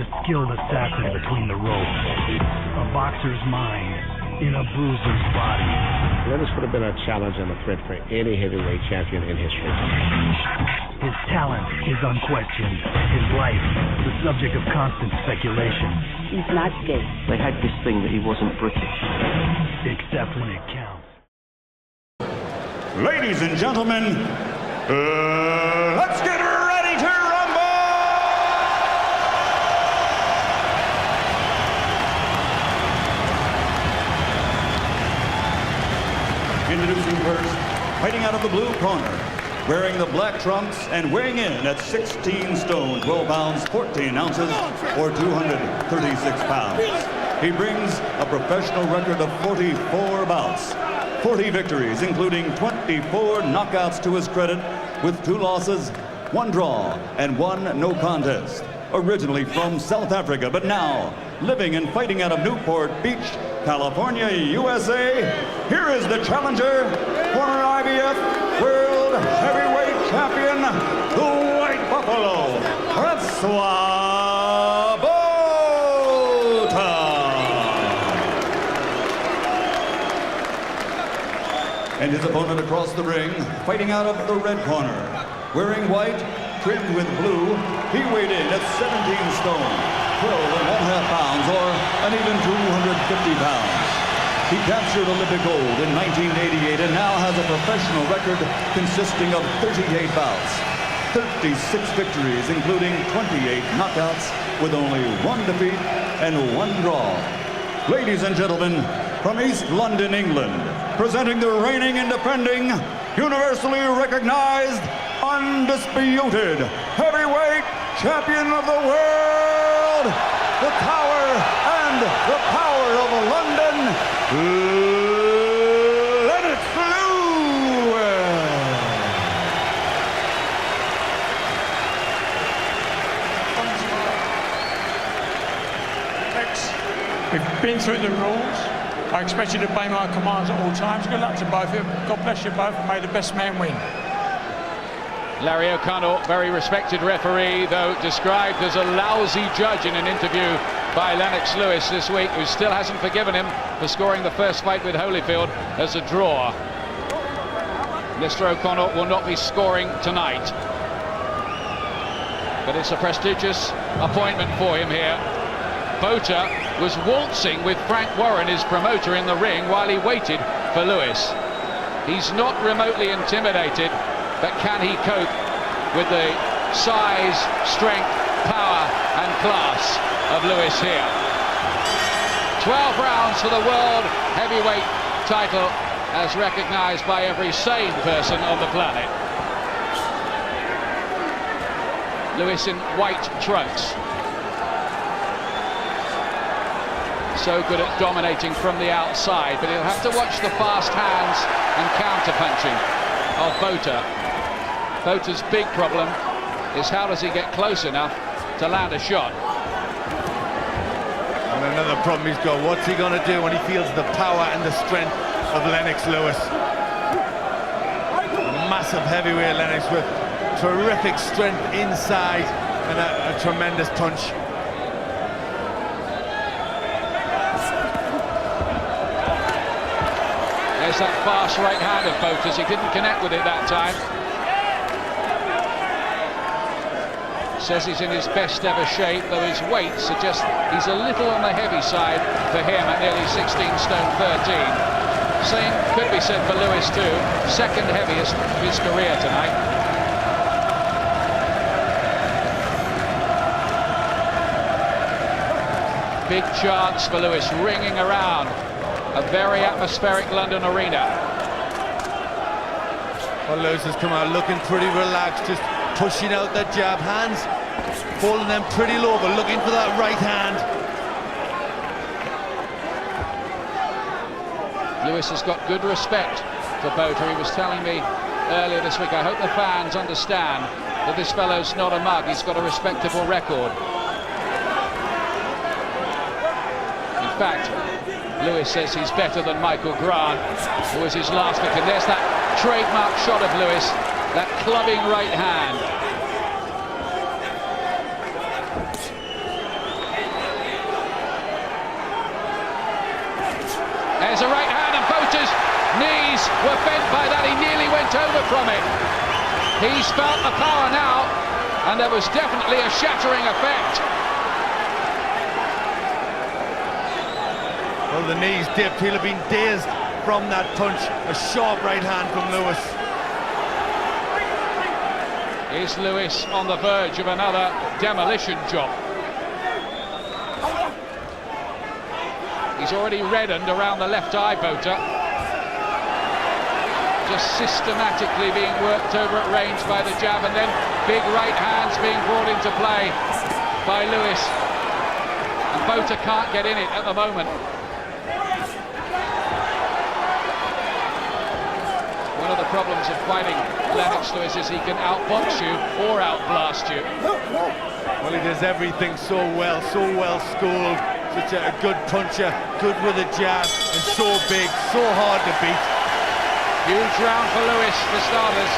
a skilled assassin between the ropes. A boxer's mind in a bruiser's body. This would have been a challenge and a threat for any heavyweight champion in history. His talent is unquestioned. His life, the subject of constant speculation. He's not gay. They had this thing that he wasn't British. Except when it counts. Ladies and gentlemen, let's get ready to rumble! Introducing first, fighting out of the blue corner, wearing the black trunks and weighing in at 16 stone, 12 pounds, 14 ounces, or 236 pounds. He brings a professional record of 44 bouts, 40 victories, including 24 knockouts to his credit, with 2 losses, 1 draw, and 1 no contest. Originally from South Africa, but now living and fighting out of Newport Beach, California, USA, here is the challenger, former IBF World Heavyweight Champion, the White Buffalo, Francois Botha. And his opponent across the ring, fighting out of the red corner, wearing white, trimmed with blue, he weighed in at 17 stone, 12.5 pounds, or an even 250 pounds. He captured Olympic gold in 1988 and now has a professional record consisting of 38 bouts, 36 victories, including 28 knockouts, with only 1 defeat and 1 draw. Ladies and gentlemen, from East London, England, presenting the reigning and defending, universally recognized, undisputed heavyweight champion of the world, the Tower and the Power of London, Lennox Lewis. We've been through the rules. I expect you to obey my commands at all times. Good luck to both of you. God bless you both, and may the best man win. Larry O'Connell, very respected referee, though described as a lousy judge in an interview by Lennox Lewis this week, who still hasn't forgiven him for scoring the first fight with Holyfield as a draw. Mr. O'Connell will not be scoring tonight, but it's a prestigious appointment for him here. Botha was waltzing with Frank Warren, his promoter, in the ring while he waited for Lewis. He's not remotely intimidated, but can he cope with the size, strength, power and class of Lewis here? 12 rounds for the world heavyweight title, as recognized by every sane person on the planet. Lewis in white trunks. So good at dominating from the outside, but he'll have to watch the fast hands and counter-punching of Botha. Botha's big problem is how does he get close enough to land a shot. And another problem he's got, what's he going to do when he feels the power and the strength of Lennox Lewis? Massive heavyweight Lennox with terrific strength inside and a tremendous punch. There's that fast right hand of Botha's. He didn't connect with it that time. Says he's in his best ever shape, though his weight suggests he's a little on the heavy side for him at nearly 16 stone 13. Same could be said for Lewis too, second heaviest of his career tonight. Big chance for Lewis ringing around a very atmospheric London arena. Well, Lewis has come out looking pretty relaxed, just pushing out that jab, hands holding them pretty low, but looking for that right hand. Lewis has got good respect for Botha. He was telling me earlier this week, I hope the fans understand that this fellow's not a mug, he's got a respectable record. In fact, Lewis says he's better than Michael Grant, who was his last victim. There's that trademark shot of Lewis, that clubbing right hand. were bent by that. He nearly went over from it. He's felt the power now, and there was definitely a shattering effect. Well, the knees dipped. He'll have been dazed from that punch. A sharp right hand from Lewis. Is Lewis on the verge of another demolition job? He's already reddened around the left eye, Botha. Just systematically being worked over at range by the jab, and then big right hands being brought into play by Lewis. And Botha can't get in it at the moment. One of the problems of fighting Lennox Lewis is he can outbox you or outblast you. Well, he does everything so well schooled. Such a good puncher, good with a jab, and so big, so hard to beat. Huge round for Lewis, for starters.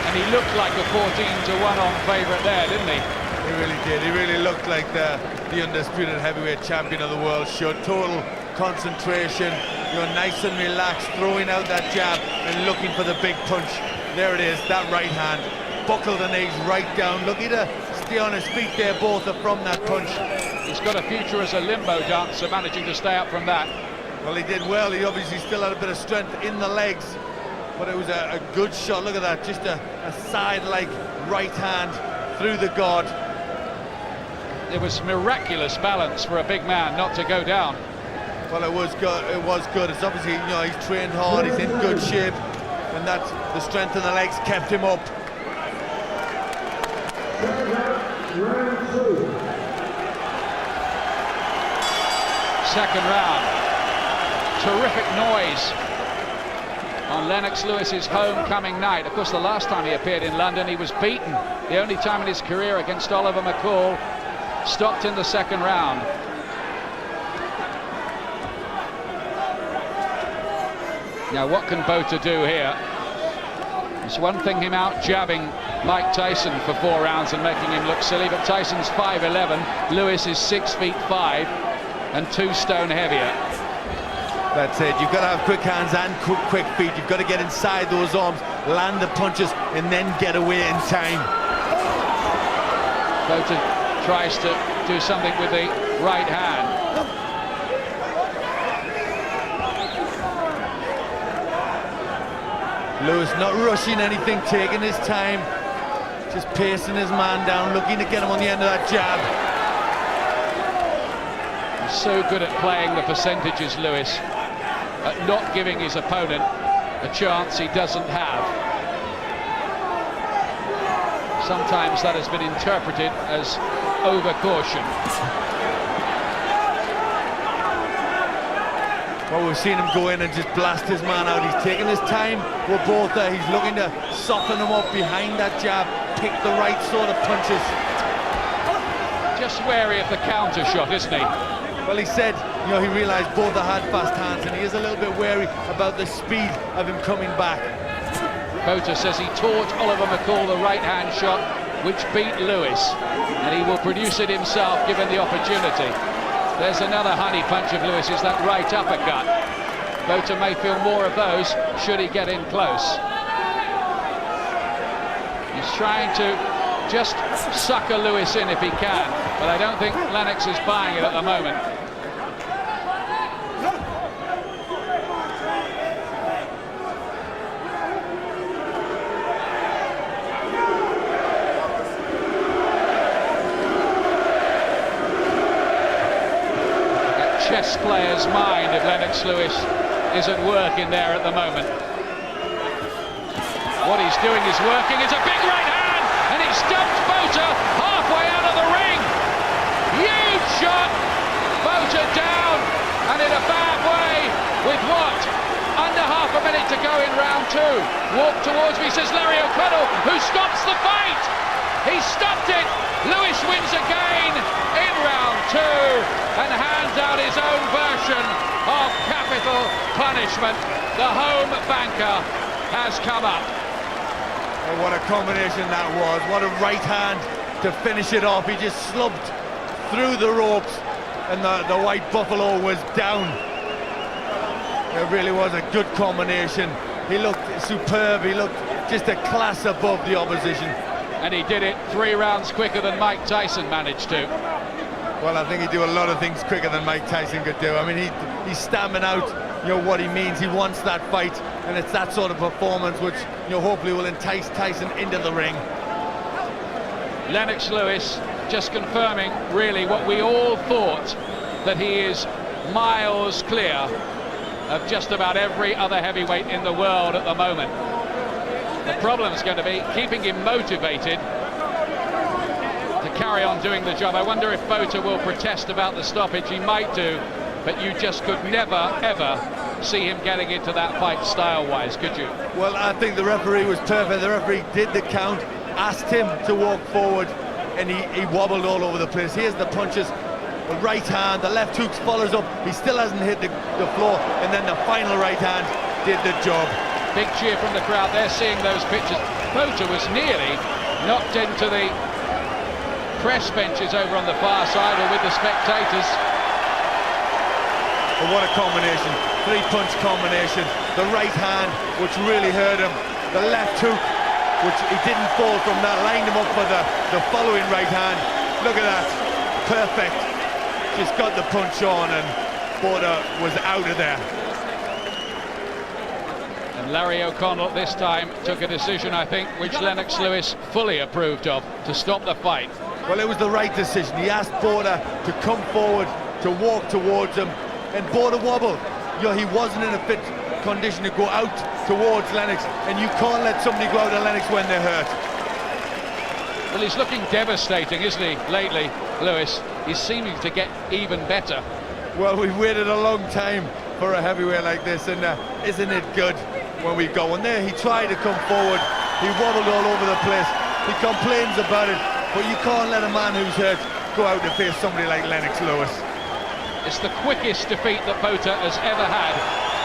And he looked like a 14-to-1 on favourite there, didn't he? He really did. He really looked like the undisputed heavyweight champion of the world. Showed total concentration, you know, nice and relaxed, throwing out that jab and looking for the big punch. There it is, that right hand. Buckled the knees right down. Lucky to stay on his feet there, Botha, from that punch. He's got a future as a limbo dancer, managing to stay up from that. Well, he did well. He obviously still had a bit of strength in the legs, but it was a good shot. Look at that, just a side-like right hand through the guard. It was miraculous balance for a big man not to go down. Well, it was good. It was good. It's obviously, you know, he's trained hard. He's in good shape, and that's the strength in the legs kept him up. Second round. Terrific noise on Lennox Lewis's homecoming night. Of course, the last time he appeared in London, he was beaten. The only time in his career against Oliver McCall. Stopped in the second round. Now, what can Botha do here? It's one thing him out jabbing Mike Tyson for 4 rounds and making him look silly, but Tyson's 5'11", Lewis is 6'5" and 2 stone heavier. That's it. You've got to have quick hands and quick feet. You've got to get inside those arms, land the punches, and then get away in time. Botha tries to do something with the right hand. Lewis not rushing anything, taking his time, just pacing his man down, looking to get him on the end of that jab. He's so good at playing the percentages, Lewis, at not giving his opponent a chance he doesn't have. Sometimes that has been interpreted as overcaution. Well, we've seen him go in and just blast his man out. He's taking his time with Botha. He's looking to soften him up behind that jab, pick the right sort of punches. Just wary of the counter shot, isn't he? Well, he said, you know, he realised Botha had fast hands, and he is a little bit wary about the speed of him coming back. Botha says he taught Oliver McCall the right-hand shot, which beat Lewis, and he will produce it himself given the opportunity. There's another honey punch of Lewis's, that right uppercut. Botha may feel more of those should he get in close. He's trying to just sucker Lewis in if he can, but I don't think Lennox is buying it at the moment. Chess player's mind if Lennox Lewis is at work in there at the moment. What he's doing is working. It's a big right hand, and it stumps Botha halfway out of the ring. Huge shot. Botha down, and in a bad way with what? Under half a minute to go in round 2. Walk towards me, says Larry O'Connell, who stops the fight. He stopped it. Lewis wins again in round 2 and hands out his own version of capital punishment. The home banker has come up. Oh, what a combination that was. What a right hand to finish it off. He just slumped through the ropes and the White Buffalo was down. It really was a good combination. He looked superb. He looked just a class above the opposition. And he did it 3 rounds quicker than Mike Tyson managed to. Well, I think he'd do a lot of things quicker than Mike Tyson could do. I mean, he's stamping out, you know, what he means. He wants that fight, and it's that sort of performance which, you know, hopefully will entice Tyson into the ring. Lennox Lewis just confirming really what we all thought, that he is miles clear of just about every other heavyweight in the world at the moment. The problem is going to be keeping him motivated to carry on doing the job. I wonder if Botha will protest about the stoppage. He might do, but you just could never, ever see him getting into that fight style-wise, could you? Well, I think the referee was perfect. The referee did the count, asked him to walk forward, and he wobbled all over the place. Here's the punches, the right hand, the left hook follows up. He still hasn't hit the floor, and then the final right hand did the job. Big cheer from the crowd. They're seeing those pictures. Botha was nearly knocked into the press benches over on the far side, or with the spectators. But what a combination, 3-punch combination. The right hand, which really hurt him. The left hook, which he didn't fall from that, lined him up for the following right hand. Look at that, perfect. Just got the punch on, and Botha was out of there. And Larry O'Connell this time took a decision, I think, which Lennox Lewis fully approved of, to stop the fight. Well, it was the right decision. He asked Botha to come forward, to walk towards him, and Botha wobbled. You know, he wasn't in a fit condition to go out towards Lennox, and you can't let somebody go out to Lennox when they're hurt. Well, he's looking devastating, isn't he, lately, Lewis? He's seeming to get even better. Well, we've waited a long time for a heavyweight like this, and isn't it good when we go? And there he tried to come forward, he wobbled all over the place, he complains about it, but you can't let a man who's hurt go out to face somebody like Lennox Lewis. It's the quickest defeat that Botha has ever had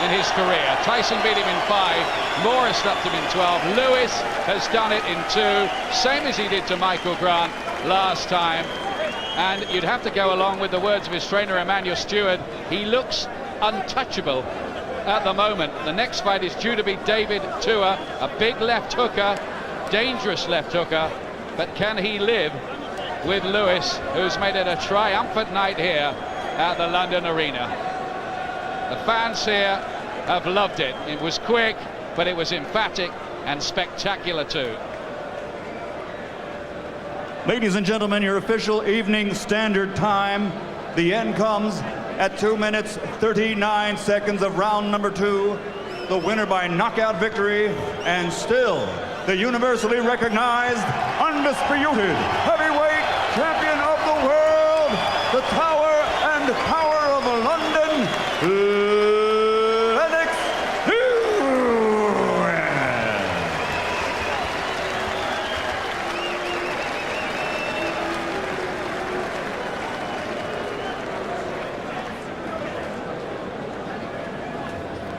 in his career. Tyson beat him in 5, Morris stopped him in 12, Lewis has done it in 2, same as he did to Michael Grant last time. And you'd have to go along with the words of his trainer, Emmanuel Stewart. He looks untouchable at the moment. The next fight is due to be David Tua, a big left hooker, dangerous left hooker, but can he live with Lewis, who's made it a triumphant night here at the London Arena? The fans here have loved it. It was quick, but it was emphatic and spectacular too. Ladies and gentlemen, your official evening standard time. The end comes at 2 minutes 39 seconds of round number 2. The winner by knockout victory, and still the universally recognized, undisputed heavyweight champion of the world, the Tower and Power of London, Lennox Lewis.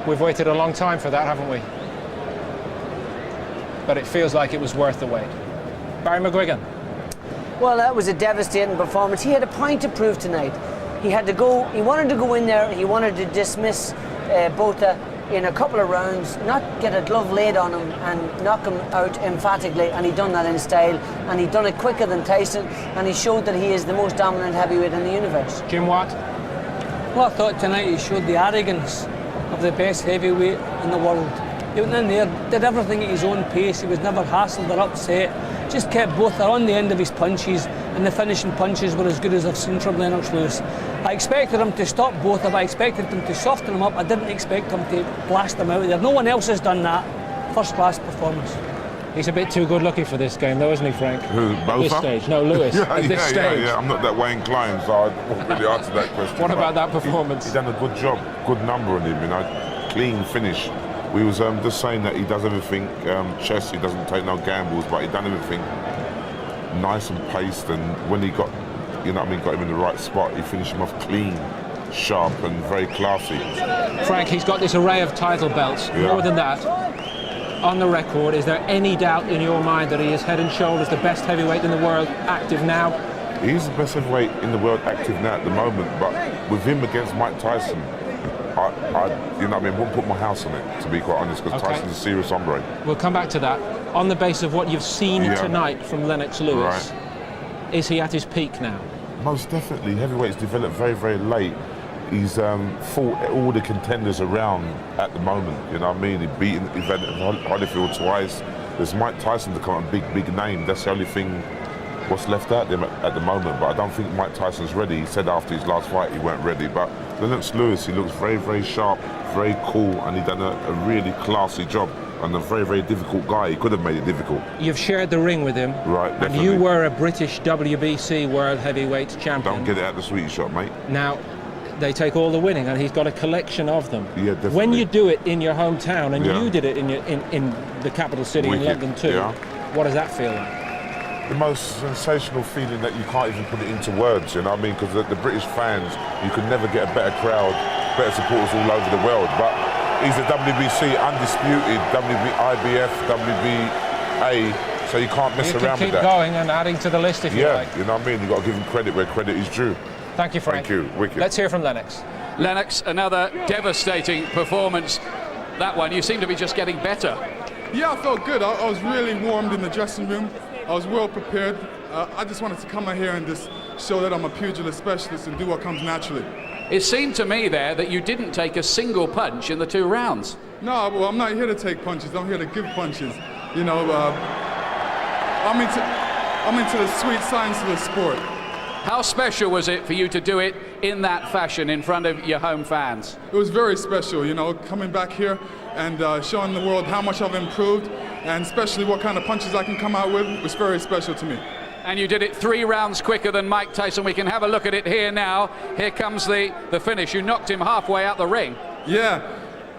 We've waited a long time for that, haven't we? But it feels like it was worth the wait. Barry McGuigan. Well, that was a devastating performance. He had a point to prove tonight. He had to go, he wanted to go in there, he wanted to dismiss Botha in a couple of rounds, not get a glove laid on him and knock him out emphatically, and he done that in style, and he done it quicker than Tyson, and he showed that he is the most dominant heavyweight in the universe. Jim Watt. Well, I thought tonight he showed the arrogance of the best heavyweight in the world. He went in there, did everything at his own pace, he was never hassled or upset, just kept Botha on the end of his punches, and the finishing punches were as good as I've seen from Lennox Lewis. I expected him to stop Botha, but I expected him to soften him up. I didn't expect him to blast him out there. No one else has done that. First class performance. He's a bit too good looking for this game though, isn't he, Frank? Who, Botha? At this stage. No, Lewis. At this stage. Yeah, I'm not that way inclined, so I won't really answer that question. What about that performance? He's done a good job, good number on him, you know, clean finish. We was just saying that he does everything chess, he doesn't take no gambles, but he done everything nice and paced, and when he got, you know what I mean, got him in the right spot, he finished him off clean, sharp and very classy. Frank, he's got this array of title belts. Yeah. More than that, on the record, is there any doubt in your mind that he is head and shoulders the best heavyweight in the world active now? He's the best heavyweight in the world active now at the moment, but with him against Mike Tyson, you know what I mean, wouldn't put my house on it, to be quite honest, because Okay. Tyson's a serious hombre. We'll come back to that. On the basis of what you've seen Yeah. tonight from Lennox Lewis, is he at his peak now? Most definitely. Heavyweight's developed very, very late. He's fought all the contenders around at the moment, you know what I mean? He's beaten Evander Holyfield twice. There's Mike Tyson to come, a big name. That's the only thing what's left out there at the moment, but I don't think Mike Tyson's ready. He said after his last fight he weren't ready, but Lennox Lewis, he looks very, very sharp, very cool, and he done a really classy job, and a very, very difficult guy. He could have made it difficult. You've shared the ring with him, Right, and definitely. you were a British WBC World Heavyweight Champion. Don't get it out the sweet shot, mate. Now, they take all the winning, and he's got a collection of them. Yeah, definitely. When you do it in your hometown, and Yeah. you did it in the capital city Wicked, in London too, yeah. what does that feel like? The most sensational feeling that you can't even put it into words, you know what I mean? Because the British fans, you could never get a better crowd, better supporters all over the world. But he's a WBC undisputed, IBF, WBA, so you can't mess You around can with keep that. going and adding to the list if you Yeah, like. you know what I mean? You've got to give him credit where credit is due. Thank you, Frank. Thank you, wicked. Let's hear from Lennox. Lennox, another devastating performance. That one, you seem to be just getting better. Yeah, I felt good. I was really warmed in the dressing room. I was well prepared. I just wanted to come out here and just show that I'm a pugilist specialist and do what comes naturally. It seemed to me there that you didn't take a single punch in the 2 rounds. No, well, I'm not here to take punches. I'm here to give punches. You know, I'm into the sweet science of the sport. How special was it for you to do it in that fashion in front of your home fans? It was very special, you know, coming back here and showing the world how much I've improved, and especially what kind of punches I can come out with was very special to me. And you did it 3 rounds quicker than Mike Tyson. We can have a look at it here now. Here comes the finish. You knocked him halfway out the ring. Yeah,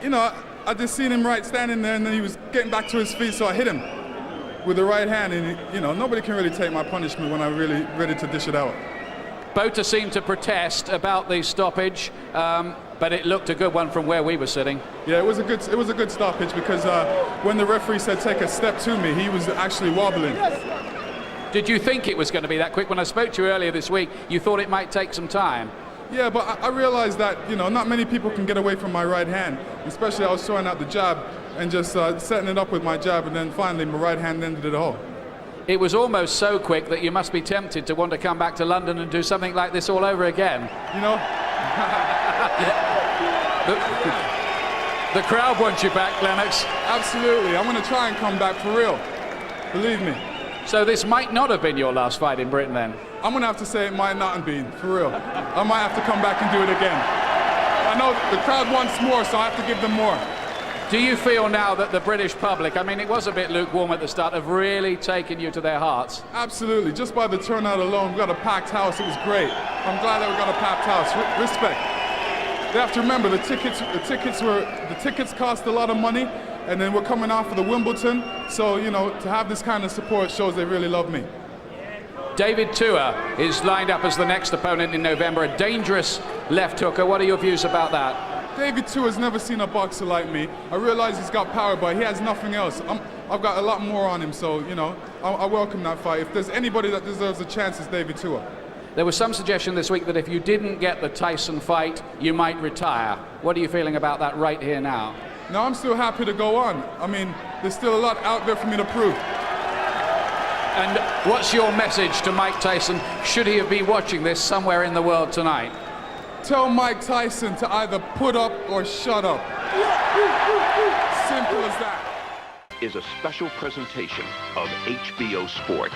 you know, I just seen him standing there, and then he was getting back to his feet, so I hit him with the right hand, and you know, nobody can really take my punishment when I'm really ready to dish it out. Botha seemed to protest about the stoppage, but it looked a good one from where we were sitting. Yeah, it was a good stoppage because when the referee said take a step to me, he was actually wobbling. Did you think it was going to be that quick? When I spoke to you earlier this week, you thought it might take some time. Yeah, but I realized that, you know, not many people can get away from my right hand, especially I was throwing out the jab and just setting it up with my jab, and then finally my right hand ended it all. It was almost so quick that you must be tempted to want to come back to London and do something like this all over again. You know? The crowd wants you back, Lennox. Absolutely. I'm going to try and come back for real. Believe me. So this might not have been your last fight in Britain then? I'm going to have to say it might not have been, for real. I might have to come back and do it again. I know the crowd wants more, so I have to give them more. Do you feel now that the British public, I mean, it was a bit lukewarm at the start, have really taken you to their hearts? Absolutely. Just by the turnout alone, we got a packed house. It was great. I'm glad that we got a packed house. Respect. They have to remember the tickets cost a lot of money, and then we're coming off of the Wimbledon. So, you know, to have this kind of support shows they really love me. David Tua is lined up as the next opponent in November, a dangerous left hooker. What are your views about that? David Tua has never seen a boxer like me. I realize he's got power, but he has nothing else. I've got a lot more on him, so, you know, I welcome that fight. If there's anybody that deserves a chance, it's David Tua. There was some suggestion this week that if you didn't get the Tyson fight, you might retire. What are you feeling about that right here now? No, I'm still happy to go on. I mean, there's still a lot out there for me to prove. And what's your message to Mike Tyson, should he have been watching this somewhere in the world tonight? Tell Mike Tyson to either put up or shut up. Simple as that. Is a special presentation of HBO Sports.